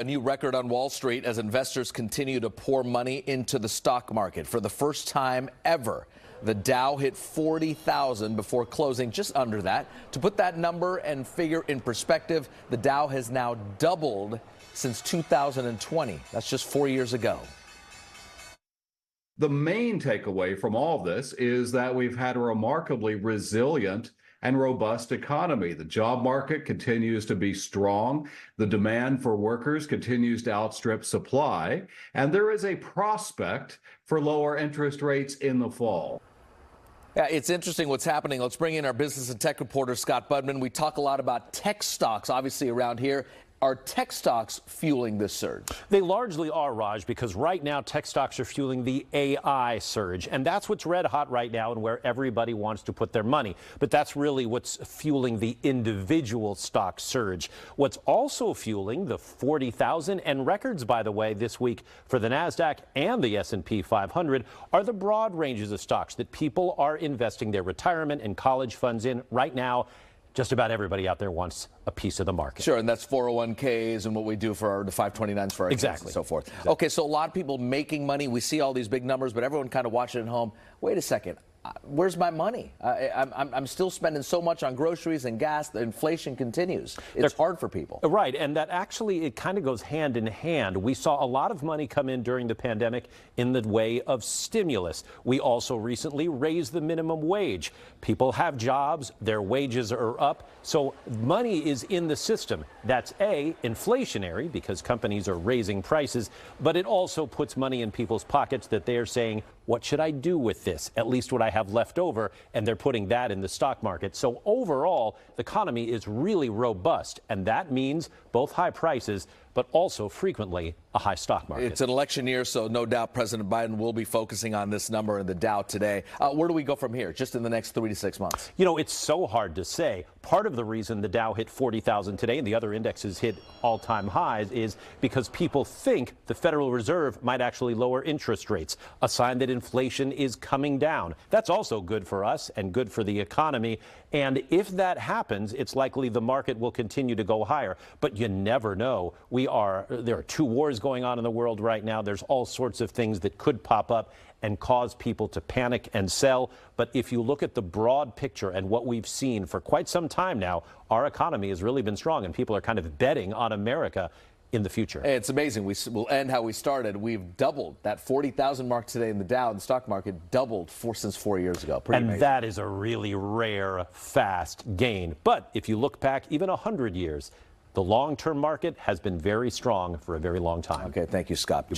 A new record on Wall Street as investors continue to pour money into the stock market. For the first time ever, the Dow hit 40,000 before closing just under that. To put that number and figure in perspective, the Dow has now doubled since 2020. That's just 4 years ago. The main takeaway from all this is that we've had a remarkably resilient and robust economy. The job market continues to be strong. The demand for workers continues to outstrip supply. And there is a prospect for lower interest rates in the fall. Yeah, it's interesting what's happening. Let's bring in our business and tech reporter, Scott Budman. We talk a lot about tech stocks, obviously, around here. Are tech stocks fueling this surge? They largely are, Raj, because right now tech stocks are fueling the AI surge. And that's what's red hot right now and where everybody wants to put their money. But that's really what's fueling the individual stock surge. What's also fueling the 40,000 and records, by the way, this week for the NASDAQ and the S&P 500 are the broad ranges of stocks that people are investing their retirement and college funds in right now. Just about everybody out there wants a piece of the market. Sure, and that's 401ks and what we do for the 529s for our kids and so forth. Exactly. Okay, so a lot of people making money. We see all these big numbers, but everyone kind of watching at home. Wait a second. Where's my money? I'm still spending so much on groceries and gas. The inflation continues. It's hard for people. Right, and that actually, it kind of goes hand in hand. We saw a lot of money come in during the pandemic in the way of stimulus. We also recently raised the minimum wage. People have jobs, their wages are up, so money is in the system. That's inflationary because companies are raising prices, but it also puts money in people's pockets that they are saying, what should I do with this? At least what I have left over, and they're putting that in the stock market. So overall, the economy is really robust, and that means both high prices, but also frequently a high stock market. It's an election year, so no doubt President Biden will be focusing on this number in the Dow today. Where do we go from here, just in the next 3 to 6 months? You know, it's so hard to say. Part of the reason the Dow hit 40,000 today and the other indexes hit all-time highs is because people think the Federal Reserve might actually lower interest rates, a sign that inflation is coming down. That's also good for us and good for the economy. And if that happens, it's likely the market will continue to go higher. But you never know. There are two wars going on in the world right now. There's all sorts of things that could pop up and cause people to panic and sell. But if you look at the broad picture and what we've seen for quite some time now, our economy has really been strong and people are kind of betting on America in the future. It's amazing. We'll end how we started. We've doubled that 40,000 mark today in the Dow. The stock market doubled since 4 years ago. Pretty amazing. That is a really rare, fast gain. But if you look back even 100 years, the long-term market has been very strong for a very long time. Okay, thank you, Scott.